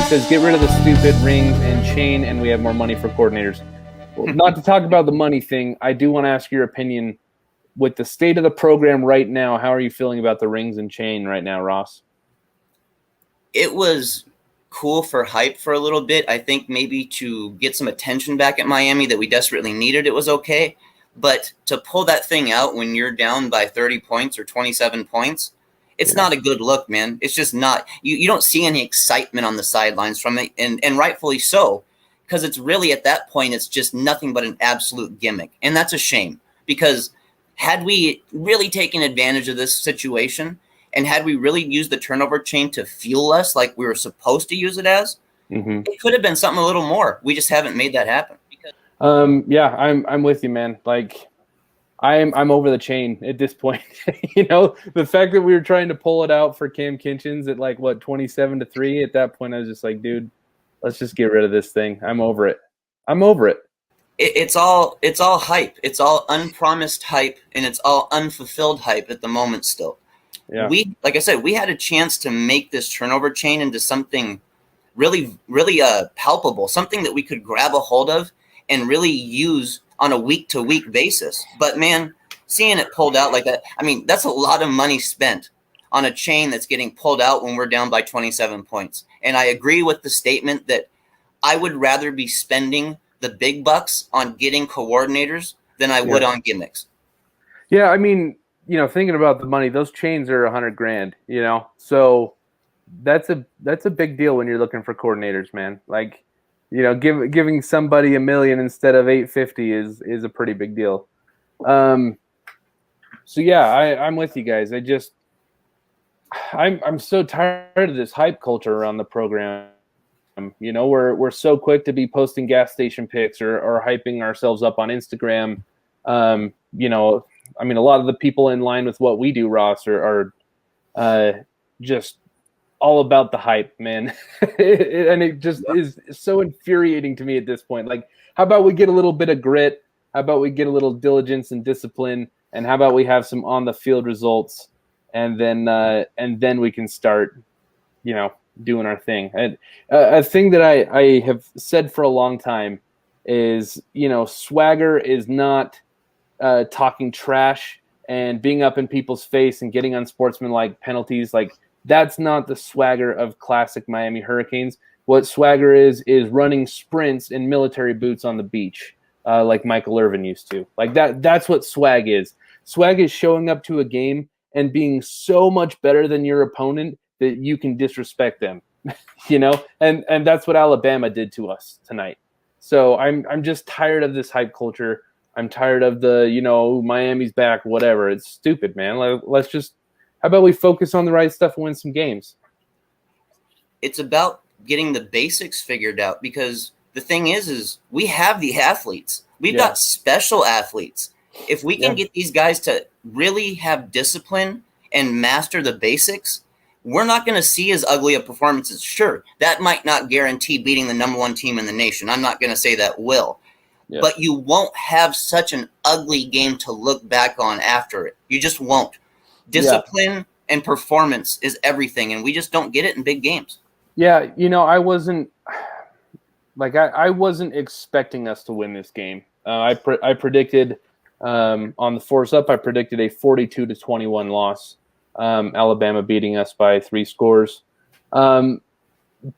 says, get rid of the stupid rings and chain, and we have more money for coordinators. Well, not to talk about the money thing, I do want to ask your opinion. With the state of the program right now, how are you feeling about the rings and chain right now, Ross? It was cool for hype for a little bit. I think maybe to get some attention back at Miami that we desperately needed, it was okay. But to pull that thing out when you're down by 30 points or 27 points, it's not a good look, man. It's just not. You don't see any excitement on the sidelines from it, and rightfully so, because it's really at that point, it's just nothing but an absolute gimmick. And that's a shame, because had we really taken advantage of this situation and had we really used the turnover chain to fuel us like we were supposed to use it as, it could have been something a little more. We just haven't made that happen. Yeah, I'm with you, man. Like, I'm over the chain at this point. The fact that we were trying to pull it out for Cam Kinchens at 27-3. At that point, I was just like, dude, let's just get rid of this thing. I'm over it. It's all hype. It's all unpromised hype, and it's all unfulfilled hype at the moment still. Yeah. Like I said, we had a chance to make this turnover chain into something really, really palpable, something that we could grab a hold of and really use on a week-to-week basis. But, man, seeing it pulled out like that, I mean, that's a lot of money spent on a chain that's getting pulled out when we're down by 27 points. And I agree with the statement that I would rather be spending the big bucks on getting coordinators than I would on gimmicks. Yeah, I mean, thinking about the money, those chains are $100,000, so that's a big deal when you're looking for coordinators, man. Like, giving somebody $1 million instead of $850 is a pretty big deal. So yeah, I'm with you guys. I'm so tired of this hype culture around the program. We're so quick to be posting gas station pics or hyping ourselves up on Instagram. I mean, a lot of the people in line with what we do, Ross, are just all about the hype, man. And it just is so infuriating to me at this point. Like, how about we get a little bit of grit? How about we get a little diligence and discipline? And how about we have some on the field results? And then we can start, doing our thing. And a thing that I have said for a long time is, swagger is not talking trash and being up in people's face and getting unsportsmanlike penalties. Like, that's not the swagger of classic Miami Hurricanes. What swagger is running sprints in military boots on the beach, like Michael Irvin used to. Like, that's what swag is. Swag is showing up to a game and being so much better than your opponent that you can disrespect them, and that's what Alabama did to us tonight. So I'm just tired of this hype culture. I'm tired of the, Miami's back, whatever. It's stupid, man. Let's just, how about we focus on the right stuff and win some games? It's about getting the basics figured out, because the thing is we have the athletes. We've got special athletes. If we can get these guys to really have discipline and master the basics, we're not going to see as ugly of performances. Sure, that might not guarantee beating the number one team in the nation. I'm not going to say that will. Yeah. But you won't have such an ugly game to look back on after it. You just won't. Discipline and performance is everything, and we just don't get it in big games. Yeah, I wasn't expecting us to win this game. I predicted on the Force Up, I predicted a 42-21 loss. Alabama beating us by 3 scores.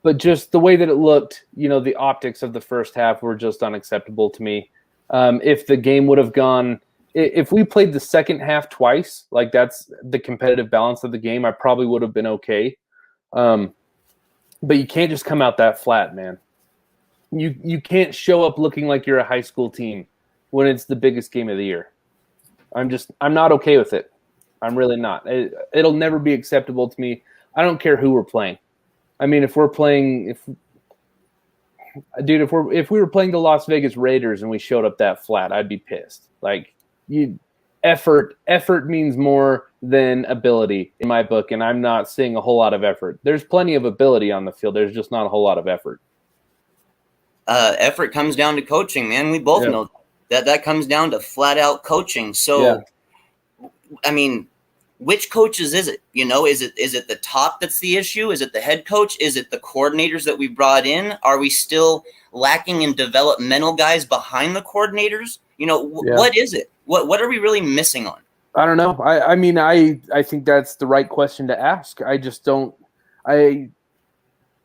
But just the way that it looked, the optics of the first half were just unacceptable to me. If the game would have gone, if we played the second half twice, like that's the competitive balance of the game, I probably would have been okay. But you can't just come out that flat, man. You can't show up looking like you're a high school team when it's the biggest game of the year. I'm not okay with it. I'm really not. It'll never be acceptable to me. I don't care who we're playing. I mean, if we were playing the Las Vegas Raiders and we showed up that flat, I'd be pissed. Like, effort means more than ability in my book, and I'm not seeing a whole lot of effort. There's plenty of ability on the field. There's just not a whole lot of effort. Effort comes down to coaching, man. We both know that comes down to flat out coaching. So, I mean, which coaches is it? You know, is it the top that's the issue? Is it the head coach? Is it the coordinators that we brought in? Are we still lacking in developmental guys behind the coordinators? You know, what is it? What are we really missing on? I don't know. I mean, I think that's the right question to ask. I just don't. I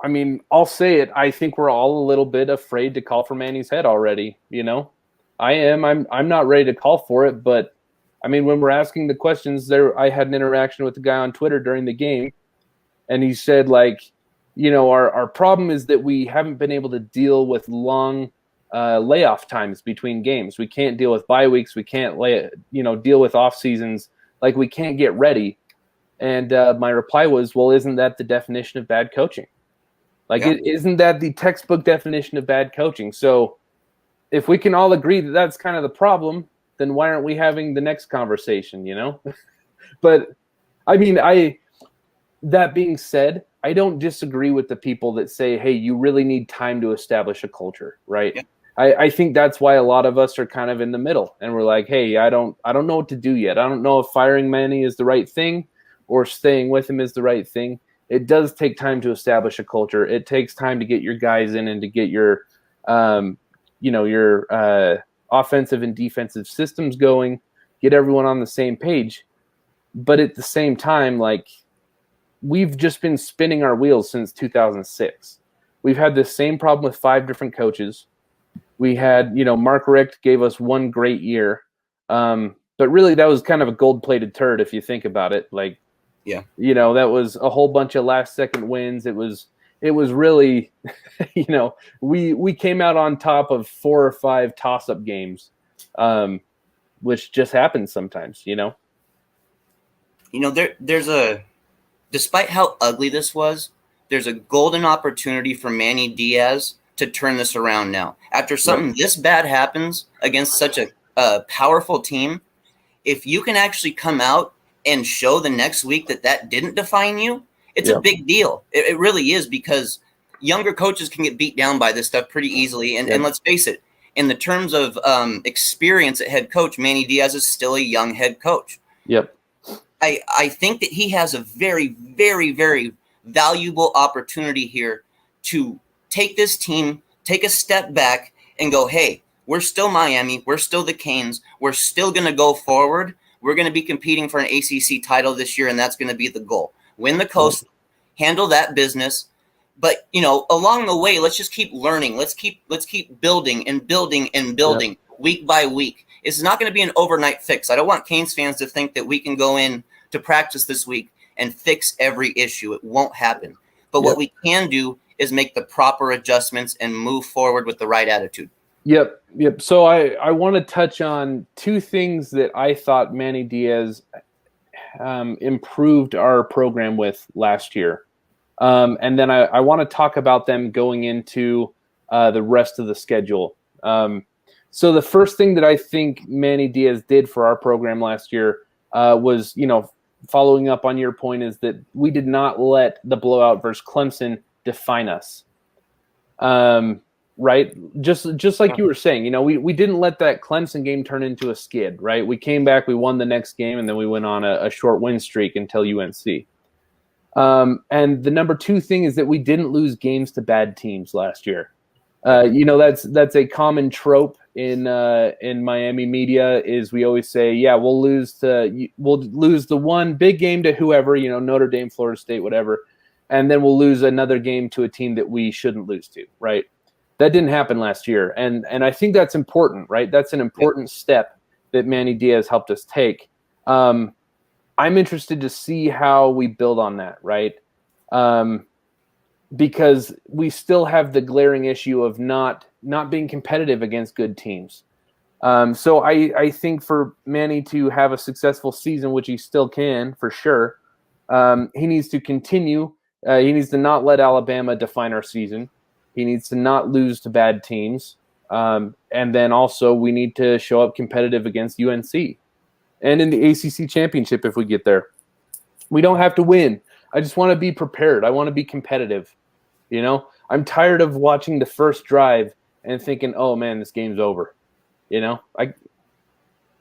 mean, I'll say it. I think we're all a little bit afraid to call for Manny's head already. You know, I am. I'm not ready to call for it, but I mean, when we're asking the questions, I had an interaction with the guy on Twitter during the game, and he said, like, you know, our problem is that we haven't been able to deal with long layoff times between games. We can't deal with bye weeks. We can't deal with off seasons. Like, we can't get ready. And my reply was, well, isn't that the definition of bad coaching? Like, isn't that the textbook definition of bad coaching? So if we can all agree that that's kind of the problem, then why aren't we having the next conversation, you know? But I mean, that being said, I don't disagree with the people that say, hey, you really need time to establish a culture, right? Yeah. I think that's why a lot of us are kind of in the middle, and we're like, hey, I don't know what to do yet. I don't know if firing Manny is the right thing or staying with him is the right thing. It does take time to establish a culture. It takes time to get your guys in and to get your offensive and defensive systems going, get everyone on the same page. But at the same time, like, we've just been spinning our wheels since 2006. We've had the same problem with 5 different coaches. We had, Mark Richt gave us one great year. But really that was kind of a gold-plated turd if you think about it. Like, yeah, that was a whole bunch of last-second wins. It was really, we came out on top of 4 or 5 toss-up games, which just happens sometimes, Despite how ugly this was, there's a golden opportunity for Manny Diaz to turn this around now. After something this bad happens against such a powerful team, if you can actually come out and show the next week that didn't define you, it's a big deal. It really is, because younger coaches can get beat down by this stuff pretty easily. And let's face it, in the terms of experience at head coach, Manny Diaz is still a young head coach. Yep. I think that he has a very, very, very valuable opportunity here to take this team, take a step back and go, hey, we're still Miami. We're still the Canes. We're still going to go forward. We're going to be competing for an ACC title this year, and that's going to be the goal. Win the Coast, handle that business. But, along the way, let's just keep learning. Let's keep building and building and building week by week. It's not going to be an overnight fix. I don't want Canes fans to think that we can go in to practice this week and fix every issue. It won't happen. But what we can do is make the proper adjustments and move forward with the right attitude. Yep. So I want to touch on 2 things that I thought Manny Diaz improved our program with last year. And then I want to talk about them going into the rest of the schedule. So the first thing that I think Manny Diaz did for our program last year was, following up on your point, is that we did not let the blowout versus Clemson define us. Right? Just like you were saying, we didn't let that Clemson game turn into a skid, right? We came back, we won the next game, and then we went on a short win streak until UNC. And the number 2 thing is that we didn't lose games to bad teams last year. That's a common trope in Miami media, is we always say, we'll lose the one big game to whoever, Notre Dame, Florida State, whatever, and then we'll lose another game to a team that we shouldn't lose to, right? That didn't happen last year, and I think that's important, right? That's an important step that Manny Diaz helped us take. I'm interested to see how we build on that, right? Because we still have the glaring issue of not being competitive against good teams. So I think for Manny to have a successful season, which he still can for sure, he needs to continue. He needs to not let Alabama define our season. He needs to not lose to bad teams. And then also we need to show up competitive against UNC and in the ACC championship if we get there. We don't have to win. I just want to be prepared. I want to be competitive. I'm tired of watching the first drive and thinking, oh man, this game's over.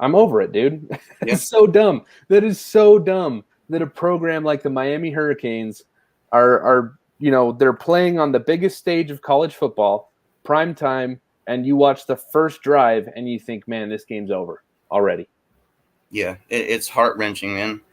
I'm over it, dude. Yeah. It's so dumb. That is so dumb that a program like the Miami Hurricanes are they're playing on the biggest stage of college football, prime time, and you watch the first drive and you think, man, this game's over already. Yeah, it's heart-wrenching, man.